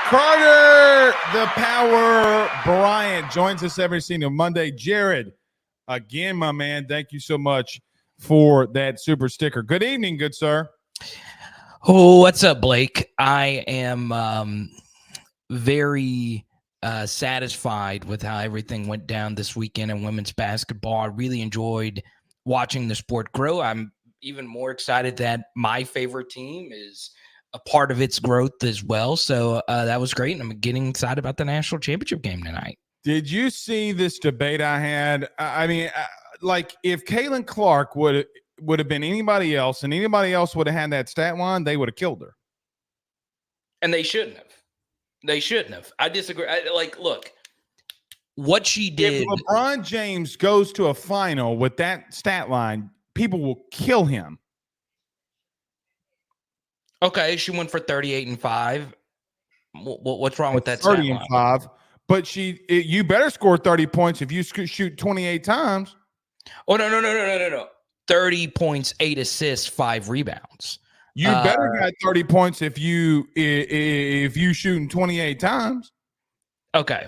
Carter, the Power Bryant, joins us every single Monday. Jared, again, my man, thank you so much for that super sticker. Good evening, good sir. Oh, what's up, Blake? I am very satisfied with how everything went down this weekend in women's basketball. I really enjoyed watching the sport grow. I'm even more excited that my favorite team is a part of its growth as well. So that was great, and I'm getting excited about the national championship game tonight. Did you see this debate I had? I mean, like if Caitlyn Clark would have been anybody else, and anybody else would have had that stat line, they would have killed her. And they shouldn't have. They shouldn't have. I disagree. Look, what she did. If LeBron James goes to a final with that stat line, people will kill him. Okay, she went for 38 and 5. What's wrong with that? 30 and 5. But you better score 30 points if you shoot 28 times. Oh no. 30 points, 8 assists, 5 rebounds. You better got 30 points if you shooting 28 times. Okay.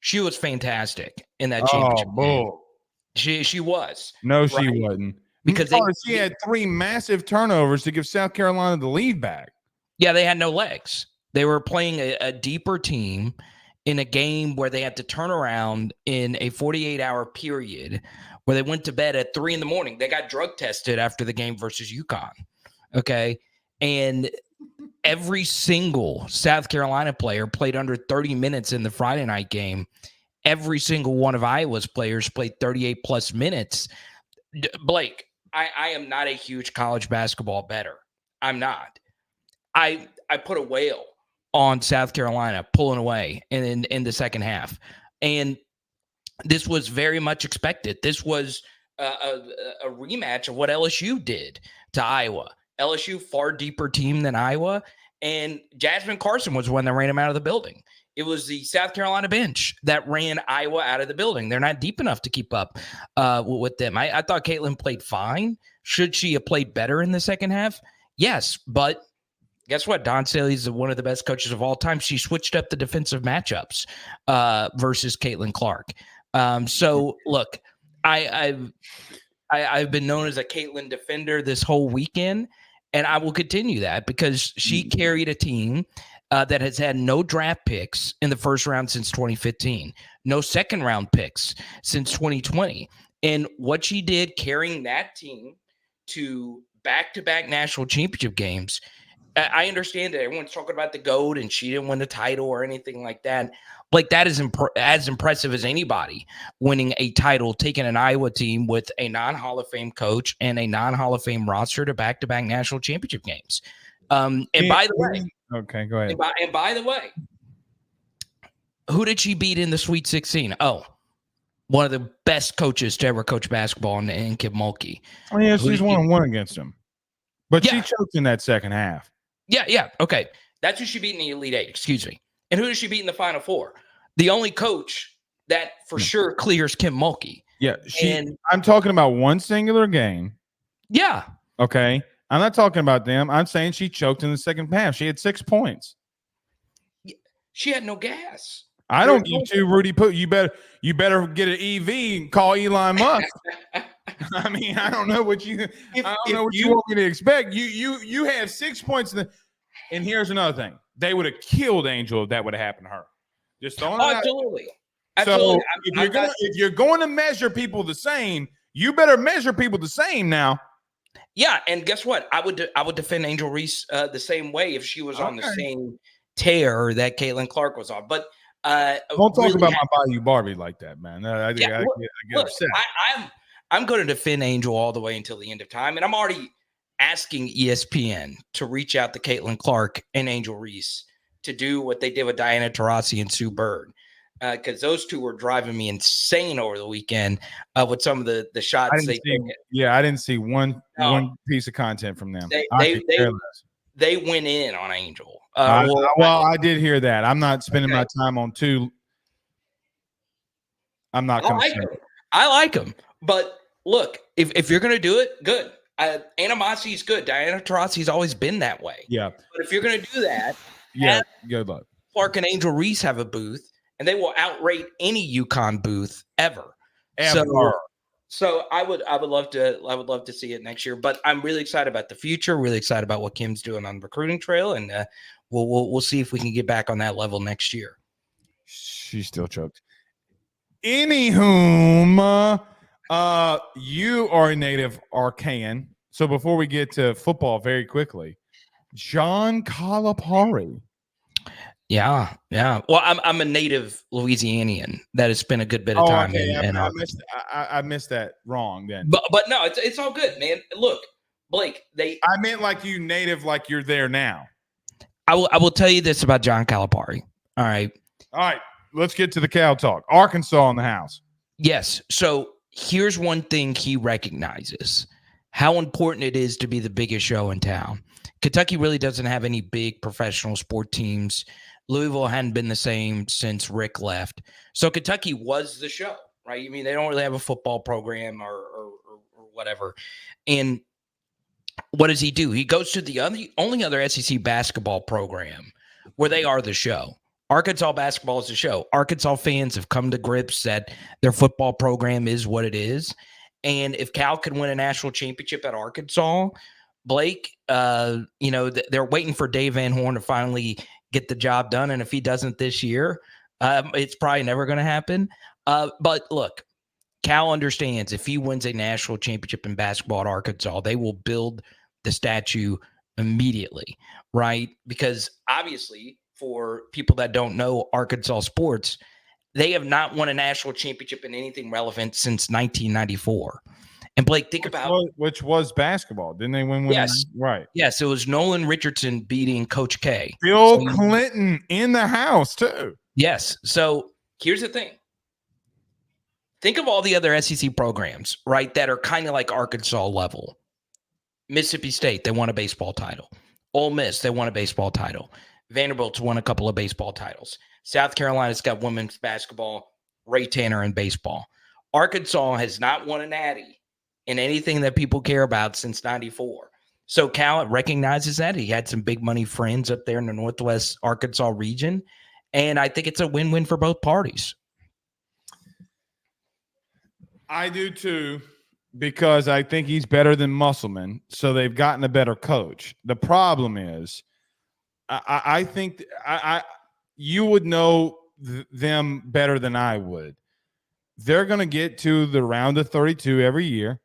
She was fantastic in that championship game. She was. No, she wasn't. Because she had 3 massive turnovers to give South Carolina the lead back. Yeah, they had no legs. They were playing a deeper team in a game where they had to turn around in a 48-hour period where they went to bed at 3 a.m. They got drug tested after the game versus UConn. Okay. And every single South Carolina player played under 30 minutes in the Friday night game. Every single one of Iowa's players played 38 plus minutes. Blake, I am not a huge college basketball bettor. I'm not. I put a whale on South Carolina pulling away in the second half. And this was very much expected. This was a rematch of what LSU did to Iowa. LSU, far deeper team than Iowa. And Jasmine Carson was the one that ran him out of the building. It was the South Carolina bench that ran Iowa out of the building. They're not deep enough to keep up with them. I thought Caitlyn played fine. Should she have played better in the second half? Yes, but guess what? Don Staley's one of the best coaches of all time. She switched up the defensive matchups versus Caitlyn Clark. So, look, I've been known as a Caitlyn defender this whole weekend, and I will continue that because she carried a team that has had no draft picks in the first round since 2015, no second round picks since 2020. And what she did carrying that team to back-to-back national championship games, I understand that everyone's talking about the GOAT and she didn't win the title or anything like that. Like that is as impressive as anybody winning a title, taking an Iowa team with a non-Hall of Fame coach and a non-Hall of Fame roster to back-to-back national championship games. And by the way, okay, go ahead. And by the way, who did she beat in the Sweet 16? Oh, one of the best coaches to ever coach basketball in Kim Mulkey. Oh, yeah, she's 1-1 against him. But she choked in that second half. Yeah. Okay. That's who she beat in the Elite Eight, excuse me. And who does she beat in the Final Four? The only coach that for sure clears Kim Mulkey. Yeah. I'm talking about one singular game. Yeah. Okay. I'm not talking about them. I'm saying she choked in the second half. She had 6 points. She had no gas. I don't get you, Rudy. You better get an EV and call Elon Musk. I mean, I don't know what you want me to expect. You have 6 points, and here's another thing: they would have killed Angel if that would have happened to her. Just throwing it absolutely. Out. So if you're going to measure people the same, you better measure people the same now. Yeah, and guess what? I would defend Angel Reese the same way if she was on the same tear that Caitlyn Clark was on. But don't talk about my Bayou Barbie like that, man. I get upset. I'm going to defend Angel all the way until the end of time, and I'm already asking ESPN to reach out to Caitlyn Clark and Angel Reese to do what they did with Diana Taurasi and Sue Bird, because those two were driving me insane over the weekend with some of the shots they took. Yeah, I didn't see one piece of content from them. They went in on Angel. I did hear that. I'm not spending my time on two. I'm not going to. I like them, but look, if you're going to do it, good. Animosity is good. Diana Taurasi's always been that way. Yeah. But if you're going to do that, good luck. Clark and Angel Reese have a booth, and they will outrate any UConn booth ever. Ever. So I would love to see it next year. But I'm really excited about the future. Really excited about what Kim's doing on the recruiting trail, and we'll see if we can get back on that level next year. She's still choked. Anywho, you are a native Arcan. So before we get to football, very quickly, John Calipari. Yeah. Well, I'm a native Louisianian that has spent a good bit of time in I missed that wrong then. But no, it's all good, man. Look, Blake, I meant like you native, like you're there now. I will tell you this about John Calipari. All right. Let's get to the cow talk. Arkansas in the house. Yes. So here's one thing he recognizes: how important it is to be the biggest show in town. Kentucky really doesn't have any big professional sport teams. Louisville hadn't been the same since Rick left. So Kentucky was the show, right? I mean, they don't really have a football program or whatever. And what does he do? He goes to the only other SEC basketball program where they are the show. Arkansas basketball is the show. Arkansas fans have come to grips that their football program is what it is. And if Cal can win a national championship at Arkansas, Blake, they're waiting for Dave Van Horn to finally get the job done. And if he doesn't this year, it's probably never going to happen. But look, Cal understands if he wins a national championship in basketball at Arkansas, they will build the statue immediately, right? Because obviously, for people that don't know Arkansas sports, they have not won a national championship in anything relevant since 1994. And Blake, which was basketball. Didn't they win? Yes. Right. Yes, it was Nolan Richardson beating Coach K. Bill Clinton in the house, too. Yes. So here's the thing. Think of all the other SEC programs, right, that are kind of like Arkansas level. Mississippi State, they won a baseball title. Ole Miss, they won a baseball title. Vanderbilt's won a couple of baseball titles. South Carolina's got women's basketball, Ray Tanner in baseball. Arkansas has not won a natty in anything that people care about since 94. So Cal recognizes that. He had some big money friends up there in the Northwest Arkansas region. And I think it's a win-win for both parties. I do too, because I think he's better than Musselman. So they've gotten a better coach. The problem is, I think you would know them better than I would. They're going to get to the round of 32 every year,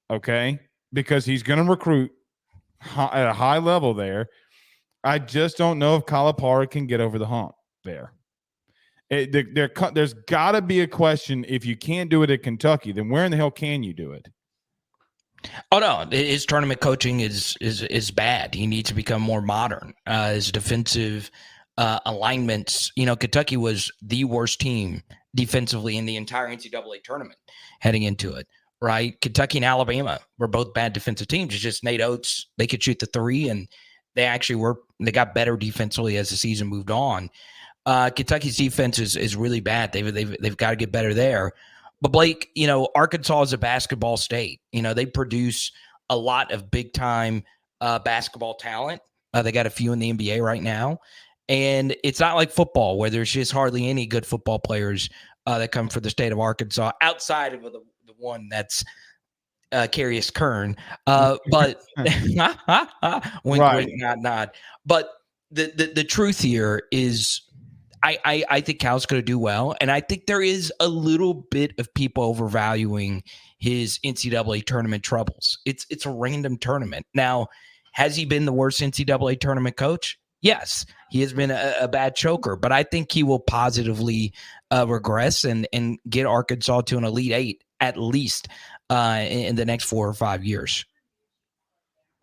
okay, because he's going to recruit at a high level there. I just don't know if Calipari can get over the hump there. There's got to be a question. If you can't do it at Kentucky, then where in the hell can you do it? Oh no, his tournament coaching is bad. He needs to become more modern. His defensive alignments. Kentucky was the worst team defensively in the entire NCAA tournament heading into it. Right, Kentucky and Alabama were both bad defensive teams. It's just Nate Oates; they could shoot the three, and they got better defensively as the season moved on. Kentucky's defense is really bad. They've got to get better there. But Blake, Arkansas is a basketball state. They produce a lot of big time basketball talent. They got a few in the NBA right now, and it's not like football where there's just hardly any good football players that come from the state of Arkansas outside of the one that's Carius Kern. But wink, wink, nod, nod. But the truth here is, I think Cal's going to do well, and I think there is a little bit of people overvaluing his NCAA tournament troubles. It's a random tournament. Now, has he been the worst NCAA tournament coach? Yes, he has been a bad choker, but I think he will positively regress and get Arkansas to an Elite Eight at least in the next 4 or 5 years.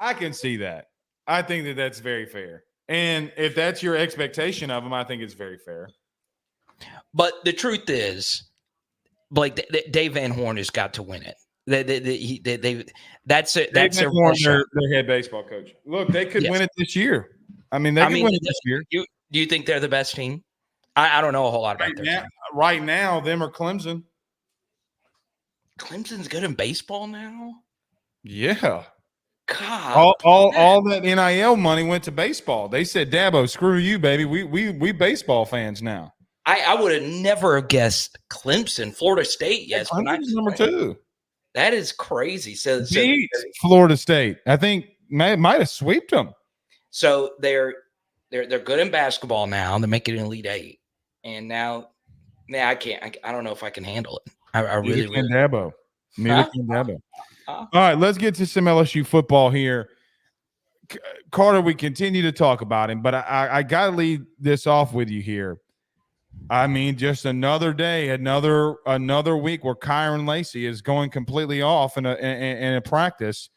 I can see that. I think that's very fair. And if that's your expectation of him, I think it's very fair. But the truth is, Blake, Dave Van Horn has got to win it. That's their head baseball coach. Look, they could win it this year. They could win it this year. Do you think they're the best team? I don't know a whole lot about their team. Right now, them are Clemson. Clemson's good in baseball now? Yeah. God, all that NIL money went to baseball. They said, Dabo, screw you, baby. We baseball fans now. I would have never guessed Clemson, Florida State. Yes, but Clemson's number 2. That is crazy. So Beat Florida State. I think might have swept them. So they're good in basketball now. They're making an Elite 8, and now I can't. I don't know if I can handle it. I really can Dabo. Neither can Dabo. All right, let's get to some LSU football here. Carter, we continue to talk about him, but I got to lead this off with you here. I mean, just another day, another week where Kyren Lacy is going completely off in a practice.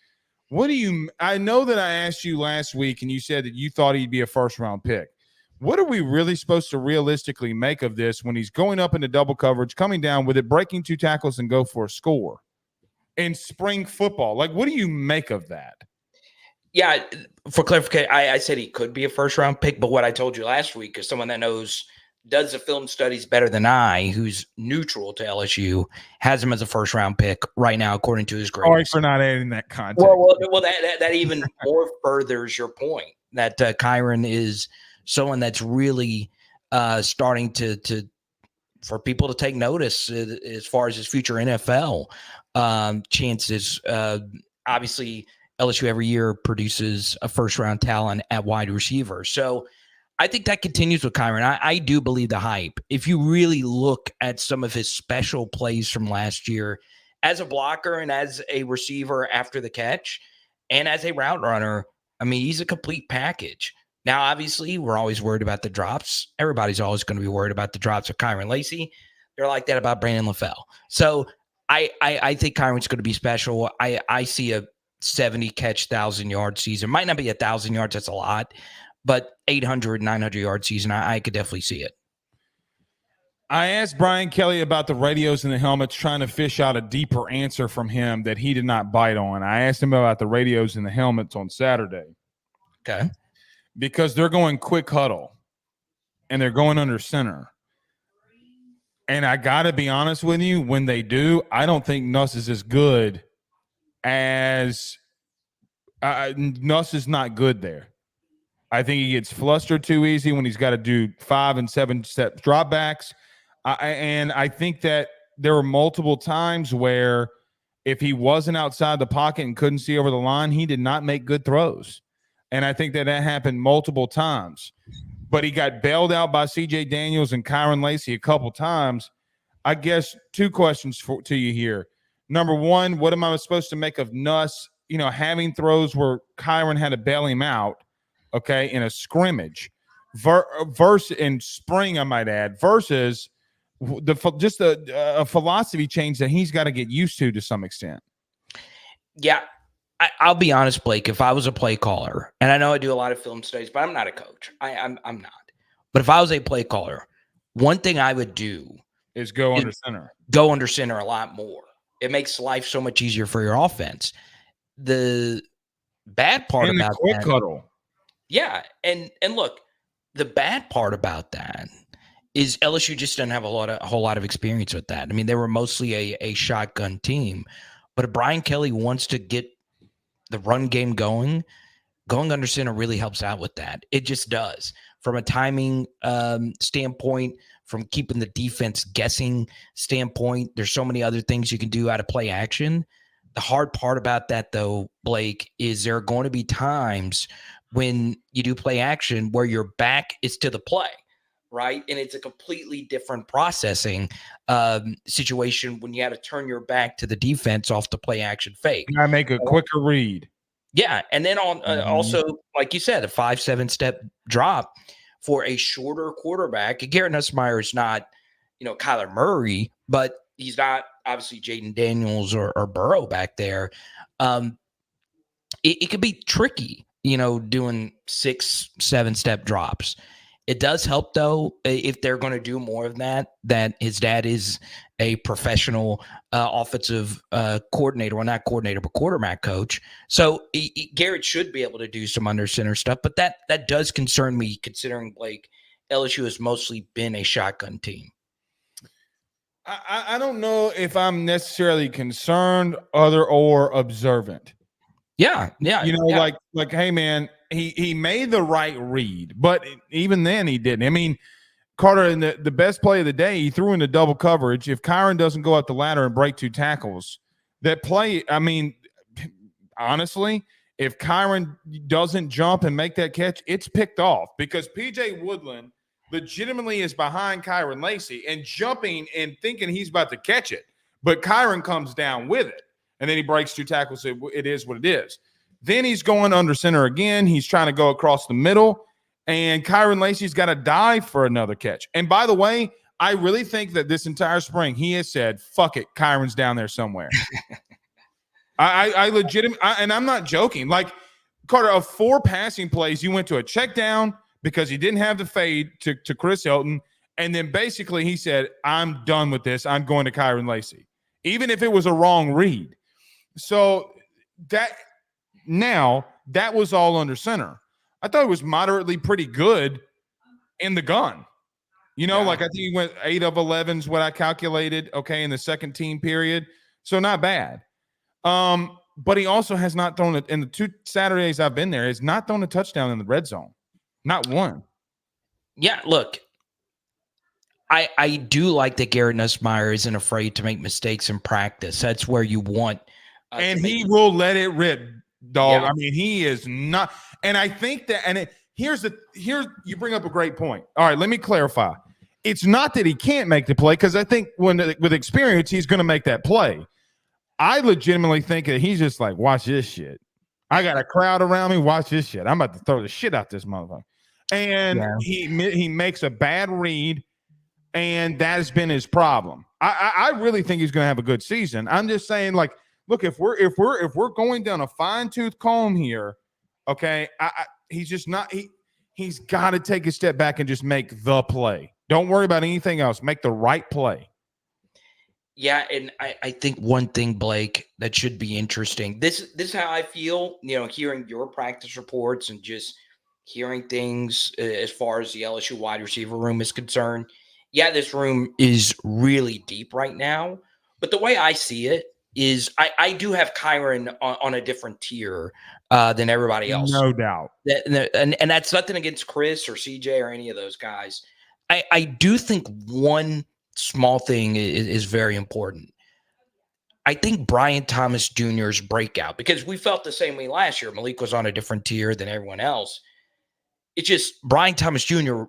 What do you – I know that I asked you last week, and you said that you thought he'd be a first-round pick. What are we really supposed to realistically make of this when he's going up into double coverage, coming down with it, breaking 2 tackles, and go for a score in spring football? Like, what do you make of that? Yeah, for clarification, I said he could be a first-round pick, but what I told you last week is someone that does the film studies better than I, who's neutral to LSU, has him as a first-round pick right now, according to his grades. Sorry for not adding that context. Well, that even more furthers your point that Kyren is someone that's really starting to for people to take notice as far as his future NFL chances. Obviously, LSU every year produces a first-round talent at wide receiver. So I think that continues with Kyren. I do believe the hype. If you really look at some of his special plays from last year as a blocker and as a receiver after the catch and as a route runner, I mean, he's a complete package. Now, obviously, we're always worried about the drops. Everybody's always going to be worried about the drops of Kyren Lacy. They're like that about Brandon LaFell. So I think Kyren's going to be special. I see a 70 catch, 1,000-yard season. Might not be 1,000 yards. That's a lot. But 800, 900-yard season, I could definitely see it. I asked Brian Kelly about the radios and the helmets, trying to fish out a deeper answer from him that he did not bite on. I asked him about the radios and the helmets on Saturday. Okay. Because they're going quick huddle, and they're going under center. And I got to be honest with you, when they do, I don't think Nuss is as good as Nuss is not good there. I think he gets flustered too easy when he's got to do 5 and 7 step drop backs. And I think that there were multiple times where if he wasn't outside the pocket and couldn't see over the line, he did not make good throws. And I think that happened multiple times. But he got bailed out by C.J. Daniels and Kyren Lacy a couple times. I guess 2 questions to you here. Number one, what am I supposed to make of Nuss, having throws where Kyren had to bail him out, okay, in a scrimmage, versus in spring, I might add, versus a philosophy change that he's got to get used to some extent. Yeah, I'll be honest, Blake. If I was a play caller, and I know I do a lot of film studies, but I'm not a coach. I'm not. But if I was a play caller, one thing I would do is go under center. Go under center a lot more. It makes life so much easier for your offense. The bad part about the quick huddle. Yeah, and look, the bad part about that is LSU just doesn't have a whole lot of experience with that. I mean, they were mostly a shotgun team, but if Brian Kelly wants to get the run game going under center really helps out with that. It just does. From a timing standpoint, from keeping the defense guessing standpoint, there's so many other things you can do out of play action. The hard part about that, though, Blake, is there are going to be times when you do play action where your back is to the play, right? And it's a completely different processing situation when you have to turn your back to the defense off the play action fake. Can I make a quicker read? Yeah, and then also, like you said, a 5-7 step drop for a shorter quarterback. Garrett Nussmeier is not, Kyler Murray, but he's not obviously Jaden Daniels or Burrow back there. It could be tricky, doing 6-7 step drops. It does help, though, if they're going to do more of that his dad is a professional offensive coordinator. Well, not coordinator, but quarterback coach. So Garrett should be able to do some under center stuff. But that does concern me, considering, Blake, LSU has mostly been a shotgun team. I don't know if I'm necessarily concerned or observant. Yeah. You know, like, hey man, he made the right read, but even then he didn't. I mean, Carter, in the best play of the day, he threw into double coverage. If Kyren doesn't go up the ladder and break 2 tackles, that play, I mean, honestly, if Kyren doesn't jump and make that catch, it's picked off because PJ Woodland legitimately is behind Kyren Lacy and jumping and thinking he's about to catch it. But Kyren comes down with it, and then he breaks 2 tackles. It is what it is. Then he's going under center again. He's trying to go across the middle. And Kyren Lacy's got to dive for another catch. And by the way, I really think that this entire spring he has said, fuck it, Kyren's down there somewhere. I legitimately, and I'm not joking. Like, Carter, of 4 passing plays, you went to a check down because he didn't have the fade to Chris Hilton. And then basically he said, I'm done with this. I'm going to Kyren Lacy, even if it was a wrong read. So that was all under center. I thought it was moderately pretty good in the gun. You know, like I think he went 8 of 11 is what I calculated, okay, in the second team period. So not bad. But he also has not thrown it in the 2 Saturdays I've been there, has not thrown a touchdown in the red zone. Not one. Yeah, look, I do like that Garrett Nussmeier isn't afraid to make mistakes in practice. That's where you want. And he will let it rip, dog. Yeah. I mean, he is not. And I think that, here's you bring up a great point. All right, let me clarify. It's not that he can't make the play, because I think with experience, he's going to make that play. I legitimately think that he's just like, watch this shit. I got a crowd around me. Watch this shit. I'm about to throw the shit out this motherfucker. And he makes a bad read, and that has been his problem. I really think he's going to have a good season. I'm just saying, like, look, if we're going down a fine-tooth comb here, okay, he's just not. He's got to take a step back and just make the play. Don't worry about anything else. Make the right play. Yeah, and I think one thing, Blake, that should be interesting. This is how I feel, you know, hearing your practice reports and just hearing things as far as the LSU wide receiver room is concerned. Yeah, this room is really deep right now. But the way I see it is I do have Kyren on a different tier than everybody else. No doubt. And that's nothing against Chris or CJ or any of those guys. I do think one small thing is very important. I think Brian Thomas Jr.'s breakout, because we felt the same way last year. Malik was on a different tier than everyone else. It's just Brian Thomas Jr.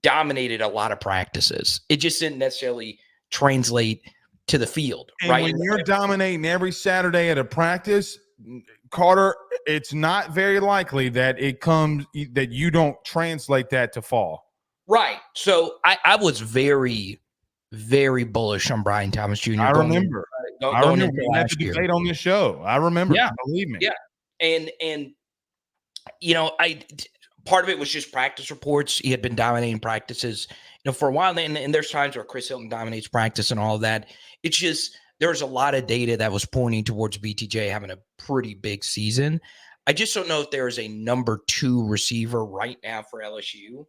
dominated a lot of practices. It just didn't necessarily translate to the field. And right? when you're dominating every Saturday at a practice, Carter, it's not very likely that that you don't translate that to fall. Right. So I was very, very bullish on Brian Thomas Jr. I remember. Going we had the debate on this show. I remember. Yeah. Believe me. Yeah. And you know, part of it was just practice reports. He had been dominating practices, you know, for a while. And there's times where Chris Hilton dominates practice and all of that. It's just there's a lot of data that was pointing towards BTJ having a pretty big season. I just don't know if there is a number 2 receiver right now for LSU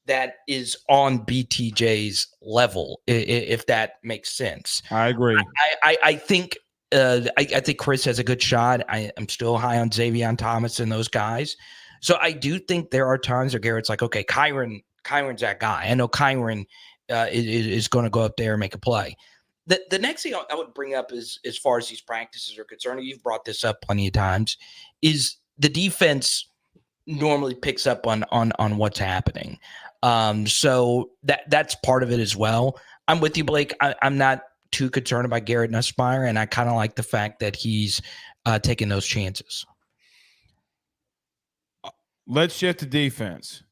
that is on BTJ's level, if that makes sense. I agree. I think I think Chris has a good shot. I'm still high on Xavier Thomas and those guys. So I do think there are times where Garrett's like, okay, Kyren's that guy. I know Kyren is going to go up there and make a play. The next thing I would bring up is, as far as these practices are concerned, you've brought this up plenty of times, is the defense normally picks up on what's happening. So that's part of it as well. I'm with you, Blake. I'm not too concerned about Garrett Nussmeier, and I kind of like the fact that he's taking those chances. Let's shift to defense.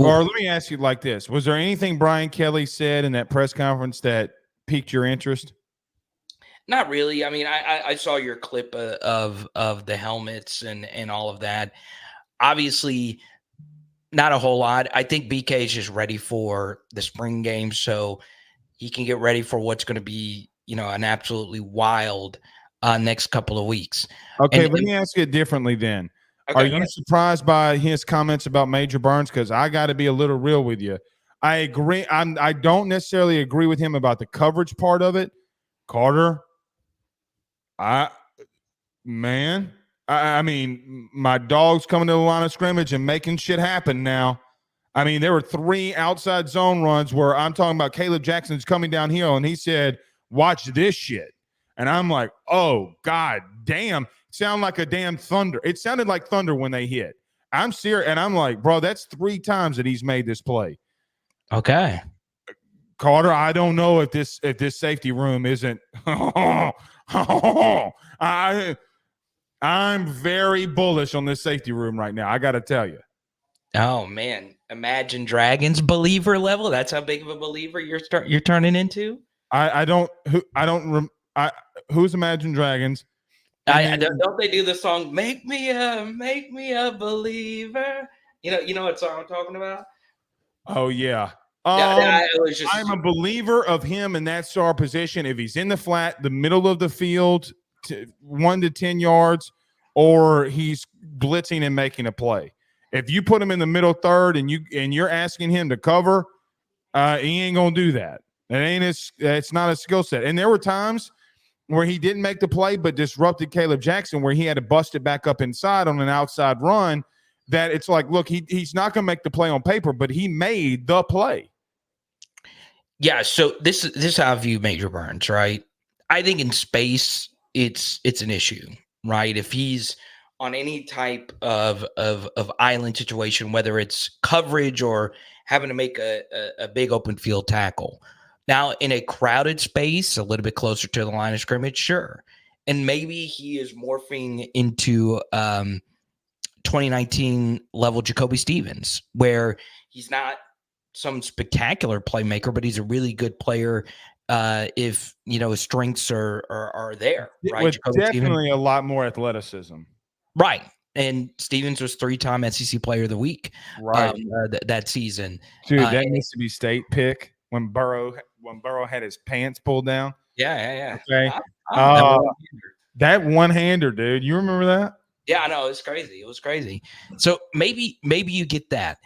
Ooh. Or let me ask you like this. Was there anything Brian Kelly said in that press conference that piqued your interest? Not really. I mean, I saw your clip of the helmets and all of that. Obviously, not a whole lot. I think BK is just ready for the spring game, so he can get ready for what's going to be, you know, an absolutely wild next couple of weeks. Okay, let me ask it differently then. Okay, are you surprised by his comments about Major Burns? Because I got to be a little real with you. I agree. I don't necessarily agree with him about the coverage part of it. Carter, I I mean, my dog's coming to the line of scrimmage and making shit happen now. I mean, there were 3 outside zone runs where I'm talking about Caleb Jackson's coming downhill, and he said, watch this shit. And I'm like, oh, God damn. Sound like a damn thunder. It sounded like thunder when they hit. I'm serious. And I'm like, bro, that's 3 times that he's made this play. Okay. Carter, I don't know if this safety room isn't. I'm very bullish on this safety room right now. I got to tell you. Oh man, Imagine Dragons believer level. That's how big of a believer you're turning into. Who's Imagine Dragons? Don't they do the song "Make Me a Believer"? You know what song I'm talking about? Oh yeah. I'm a believer of him in that star position. If he's in the flat, the middle of the field, 1 to 10 yards, or he's blitzing and making a play. If you put him in the middle third and you're asking him to cover, he ain't gonna do that. It's not a skill set. And there were times where he didn't make the play but disrupted Caleb Jackson, where he had to bust it back up inside on an outside run. That it's like, look, he's not gonna make the play on paper, but he made the play. Yeah, so this is how I view Major Burns, right? I think in space it's an issue, right? If he's on any type of island situation, whether it's coverage or having to make a big open field tackle. Now, in a crowded space, a little bit closer to the line of scrimmage, sure. And maybe he is morphing into 2019 level Jacoby Stevens, where he's not some spectacular playmaker, but he's a really good player if his strengths are there, right? With definitely a lot more athleticism. Right. And Stevens was 3-time SEC Player of the Week that season. Dude, that Mississippi State pick when Burrow had his pants pulled down. Yeah. Okay. That one-hander, dude. You remember that? Yeah, I know. It was crazy. So maybe you get that.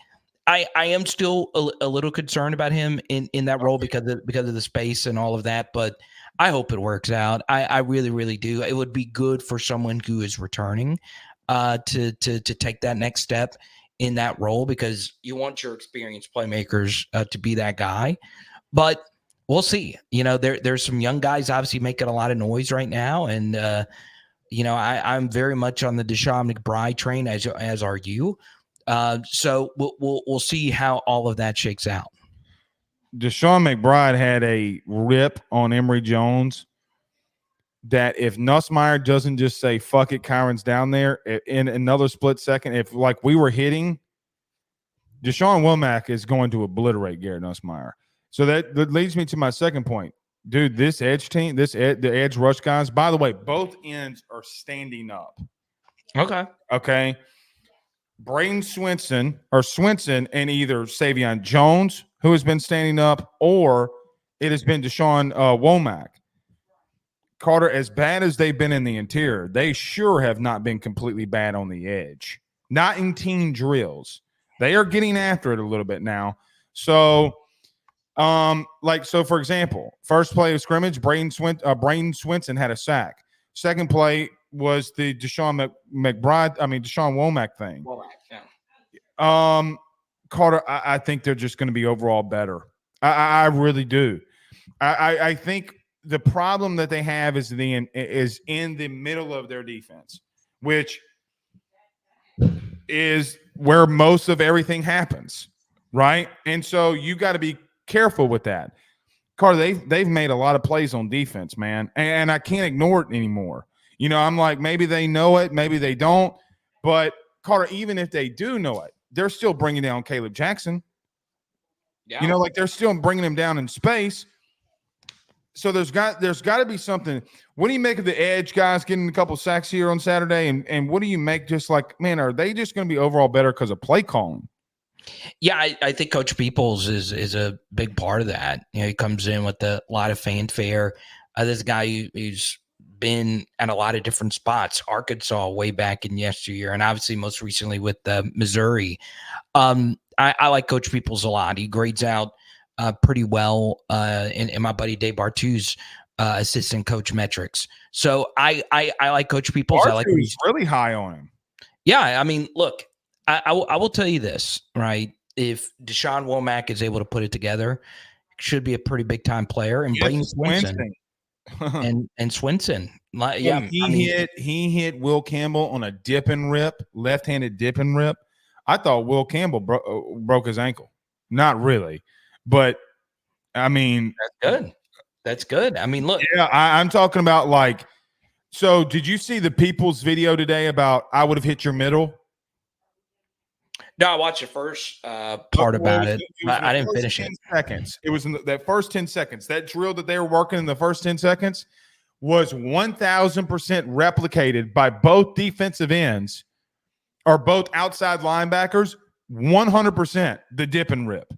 I am still a little concerned about him in that role because of the space and all of that, but I hope it works out. I really, really do. It would be good for someone who is returning to take that next step in that role, because you want your experienced playmakers to be that guy. But we'll see. There's some young guys obviously making a lot of noise right now, and I'm very much on the Deshaun McBride train, as are you. So we'll see how all of that shakes out. Deshaun McBride had a rip on Emory Jones that if Nussmeier doesn't just say, fuck it, Kyren's down there in another split second, if like we were hitting, Deshaun Womack is going to obliterate Garrett Nussmeier. So that leads me to my second point. Dude, this edge team, the edge rush guys, by the way, both ends are standing up. Okay. Braden Swinson and either Savion Jones, who has been standing up, or it has been Deshaun Womack. Carter, as bad as they've been in the interior, they sure have not been completely bad on the edge. Not in team drills. They are getting after it a little bit now. So, for example, first play of scrimmage, Braden Swinson had a sack. Second play was the Deshaun Womack thing. Carter, I think they're just going to be overall better. I really do. I think the problem that they have is in the middle of their defense, which is where most of everything happens, right? And so you got to be careful with that. Carter, they've made a lot of plays on defense, man, and I can't ignore it anymore. I'm like, maybe they know it, maybe they don't. But Carter, even if they do know it, they're still bringing down Caleb Jackson. Yeah. They're still bringing him down in space. So there's got to be something. What do you make of the edge guys getting a couple sacks here on Saturday? And what do you make just like, man, are they just going to be overall better because of play calling? Yeah, I think Coach Peoples is a big part of that. He comes in with a lot of fanfare. This guy who's been at a lot of different spots, Arkansas way back in yesteryear, and obviously most recently with Missouri. I like Coach Peoples a lot. He grades out pretty well. And my buddy Dave Bartu's assistant coach metrics. So I like Coach Peoples. I like he's really high on him. Yeah, I mean, look, I will tell you this, right? If Deshaun Womack is able to put it together, should be a pretty big time player. And Brayden Swinson and Swinson, he hit Will Campbell on a dip and rip, left-handed dip and rip. I thought Will Campbell broke his ankle. Not really, but I mean, that's good. That's good. I mean, look. Yeah, I'm talking about like. So, did you see the People's video today about I would have hit your middle? No, I watched the first part about it. I didn't finish it. Seconds. It was in that first 10 seconds. That drill that they were working in the first 10 seconds was 1,000% replicated by both defensive ends or both outside linebackers. 100% the dip and rip.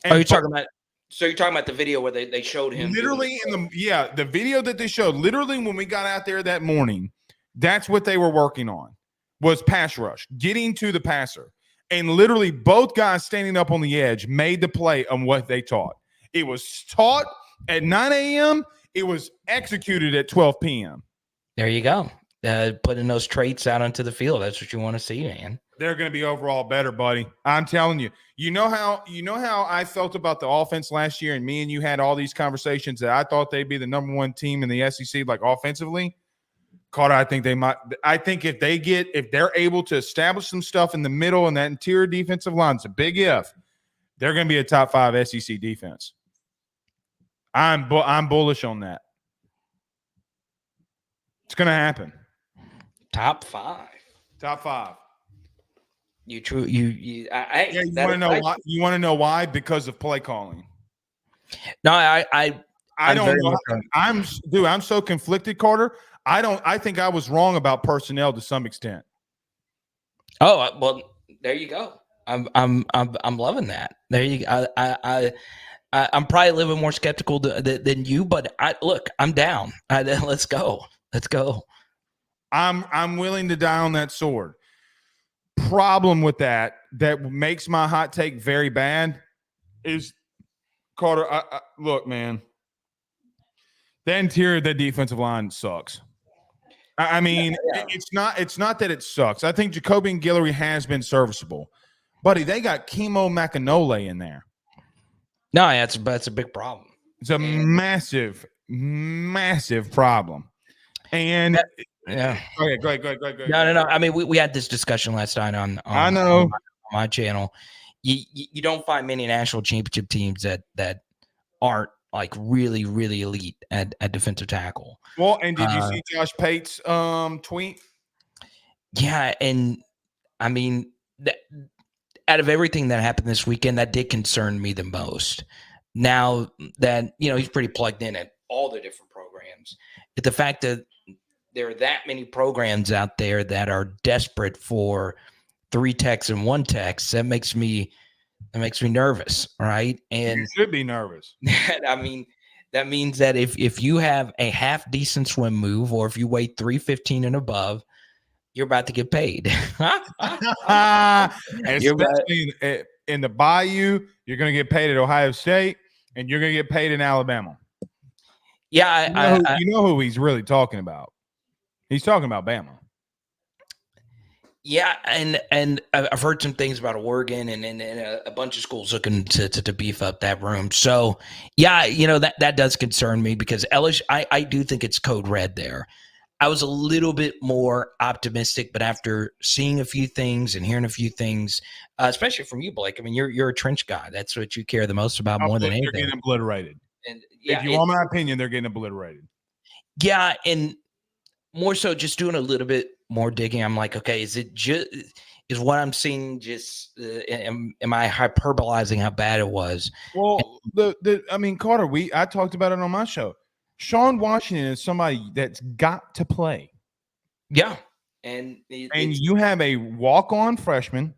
And you're talking about. So you're talking about the video where they showed him literally the video that they showed literally when we got out there that morning. That's what they were working on was pass rush, getting to the passer, and literally both guys standing up on the edge made the play on what they taught. It was taught at 9 a.m. It was executed at 12 p.m. There you go. Putting those traits out onto the field. That's what you want to see, man. They're going to be overall better, buddy. I'm telling you. You know how I felt about the offense last year, and me and you had all these conversations that I thought they'd be the number one team in the SEC, like offensively. Carter, I think they might. I think if they're able to establish some stuff in the middle and that interior defensive line, it's a big if. They're going to be a top 5 SEC defense. I'm bullish on that. It's going to happen. Top 5. Top 5. You want to know why? You want to know why? Because of play calling. No, I don't know. I'm so conflicted, Carter. I think I was wrong about personnel to some extent. Oh, well, there you go. I'm loving that. There you go. I'm probably a little bit more skeptical than you, but I'm down. Let's go. Let's go. I'm willing to die on that sword. Problem with that makes my hot take very bad is Carter. Look, man, the interior of the defensive line sucks. I mean, it's not that it sucks. I think Jacoby and Guillory has been serviceable, buddy. They got Chemo Macanole in there. No, that's a big problem. It's a massive problem. And yeah. Okay, go ahead. No. I mean, we had this discussion last night on my channel. You don't find many national championship teams that aren't like really, really elite at defensive tackle. Well, and did you see Josh Pate's tweet? Yeah, and I mean, out of everything that happened this weekend, that did concern me the most. Now that he's pretty plugged in at all the different programs, but the fact that there are that many programs out there that are desperate for 3 techs and 1 techs, that makes me nervous, right? And you should be nervous. I mean, that means that if you have a half decent swim move, or if you weigh 315 and above, you're about to get paid. Especially in the Bayou, you're going to get paid at Ohio State, and you're going to get paid in Alabama. Yeah, you know who he's really talking about. He's talking about Bama. Yeah, and I've heard some things about Oregon and a bunch of schools looking to beef up that room. So, yeah, that does concern me because LSU, I do think it's code red there. I was a little bit more optimistic, but after seeing a few things and hearing a few things, especially from you, Blake, I mean, you're a trench guy. That's what you care the most about more than anything. They're getting obliterated. And yeah, if you want my opinion, they're getting obliterated. Yeah, and more so just doing a little bit more digging. I'm like, okay, is what I'm seeing just am I hyperbolizing how bad it was? Well, I mean, Carter, I talked about it on my show. Sean Washington is somebody that's got to play. Yeah, and you have a walk-on freshman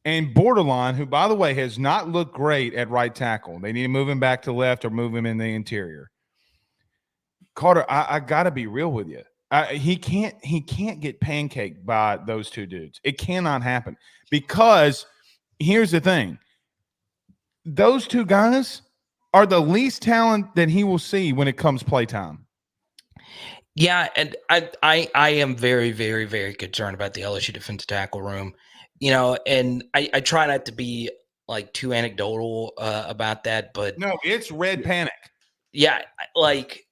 and Borderline, who, by the way, has not looked great at right tackle. They need to move him back to left or move him in the interior. Carter, I got to be real with you. He can't get pancaked by those two dudes. It cannot happen because here's the thing. Those two guys are the least talent that he will see when it comes playtime. Yeah, and I am very, very, very concerned about the LSU defensive tackle room. And I try not to be like too anecdotal about that, but no, it's red panic. Yeah, like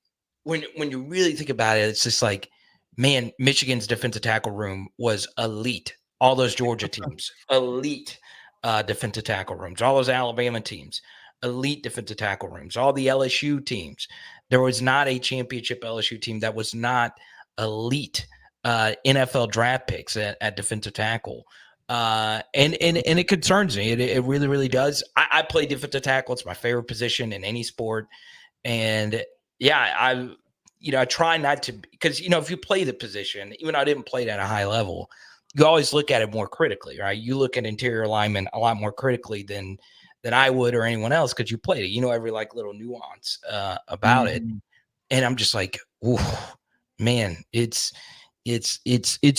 when you really think about it, it's just like, man, Michigan's defensive tackle room was elite. All those Georgia teams, elite defensive tackle rooms. All those Alabama teams, elite defensive tackle rooms. All the LSU teams. There was not a championship LSU team that was not elite NFL draft picks at defensive tackle. And it concerns me. It really, really does. I play defensive tackle. It's my favorite position in any sport. And yeah, I try not to, because, if you play the position, even though I didn't play it at a high level, you always look at it more critically, right? You look at interior linemen a lot more critically than I would or anyone else, because you played it. Every like little nuance about it. And I'm just like, ooh, man, it's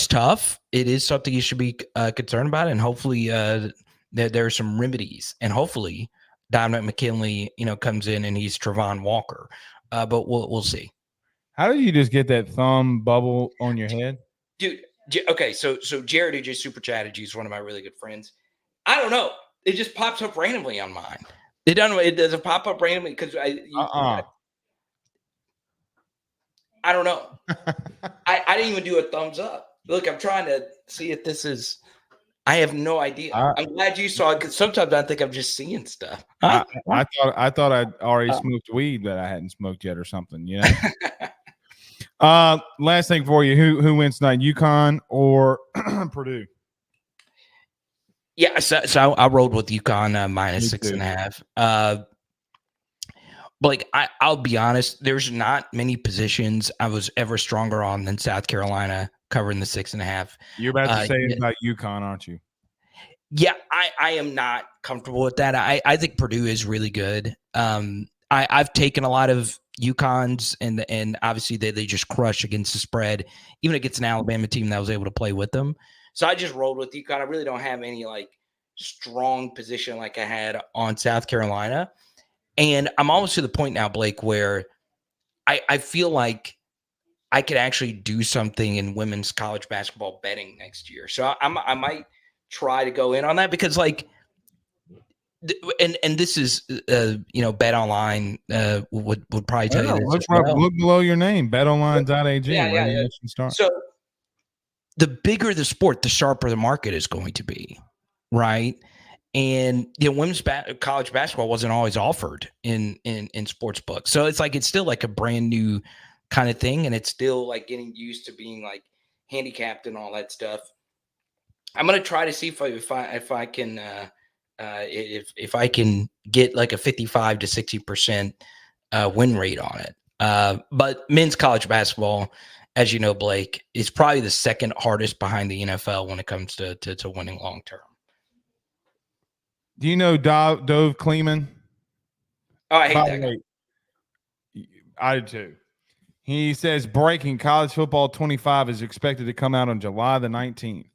tough. It is something you should be concerned about, and hopefully there are some remedies, and hopefully Dominic McKinley, comes in and he's Trevon Walker, but we'll see. How did you just get that thumb bubble on your head, dude? Okay, so Jared, who just super chatted you, is one of my really good friends. I don't know, it just pops up randomly on mine. It doesn't pop up randomly because I don't know. I didn't even do a thumbs up. Look, I'm trying to see if this is. I have no idea. I'm glad you saw it, because sometimes I think I'm just seeing stuff. I thought I'd already smoked weed that I hadn't smoked yet or something. Last thing for you: who wins tonight, UConn or Purdue? Yeah, so I rolled with UConn minus 6.5. But like I'll be honest, there's not many positions I was ever stronger on than South Carolina covering the 6.5. You're about to say it about UConn, aren't you? Yeah, I am not comfortable with that. I think Purdue is really good. I've taken a lot of UConn's, and obviously they just crush against the spread, even against an Alabama team that was able to play with them. So I just rolled with UConn. I really don't have any like strong position like I had on South Carolina. And I'm almost to the point now, Blake, where I feel like I could actually do something in women's college basketball betting next year. So I might try to go in on that, because like, and this is Bet Online would probably tell you this. Look below your name, betonline.ag. Yeah. So the bigger the sport, the sharper the market is going to be, right? And women's college basketball wasn't always offered in sports books, so it's still like a brand new kind of thing, and it's still like getting used to being like handicapped and all that stuff. I'm gonna try to see if I can if I can get like a 55 to 60% win rate on it. But men's college basketball, as you know, Blake, is probably the second hardest behind the NFL when it comes to winning long term. Do you know Dove Kleeman? Oh, I hate that guy. I do too. He says breaking college football 25 is expected to come out on July the 19th.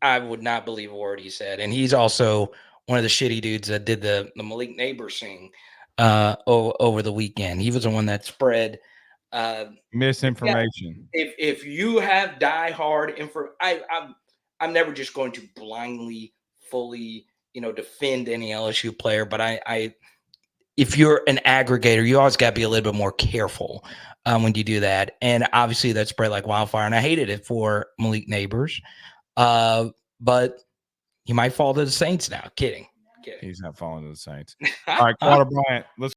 I would not believe a word he said. And he's also one of the shitty dudes that did the Malik Nabers thing over the weekend. He was the one that spread misinformation. Yeah, if you have diehard info, I'm never just going to blindly, fully, defend any LSU player. But if you're an aggregator, you always got to be a little bit more careful when you do that. And obviously that spread like wildfire. And I hated it for Malik Nabers. But he might fall to the Saints now. Kidding. He's not falling to the Saints. All right, Carter Bryant. Let's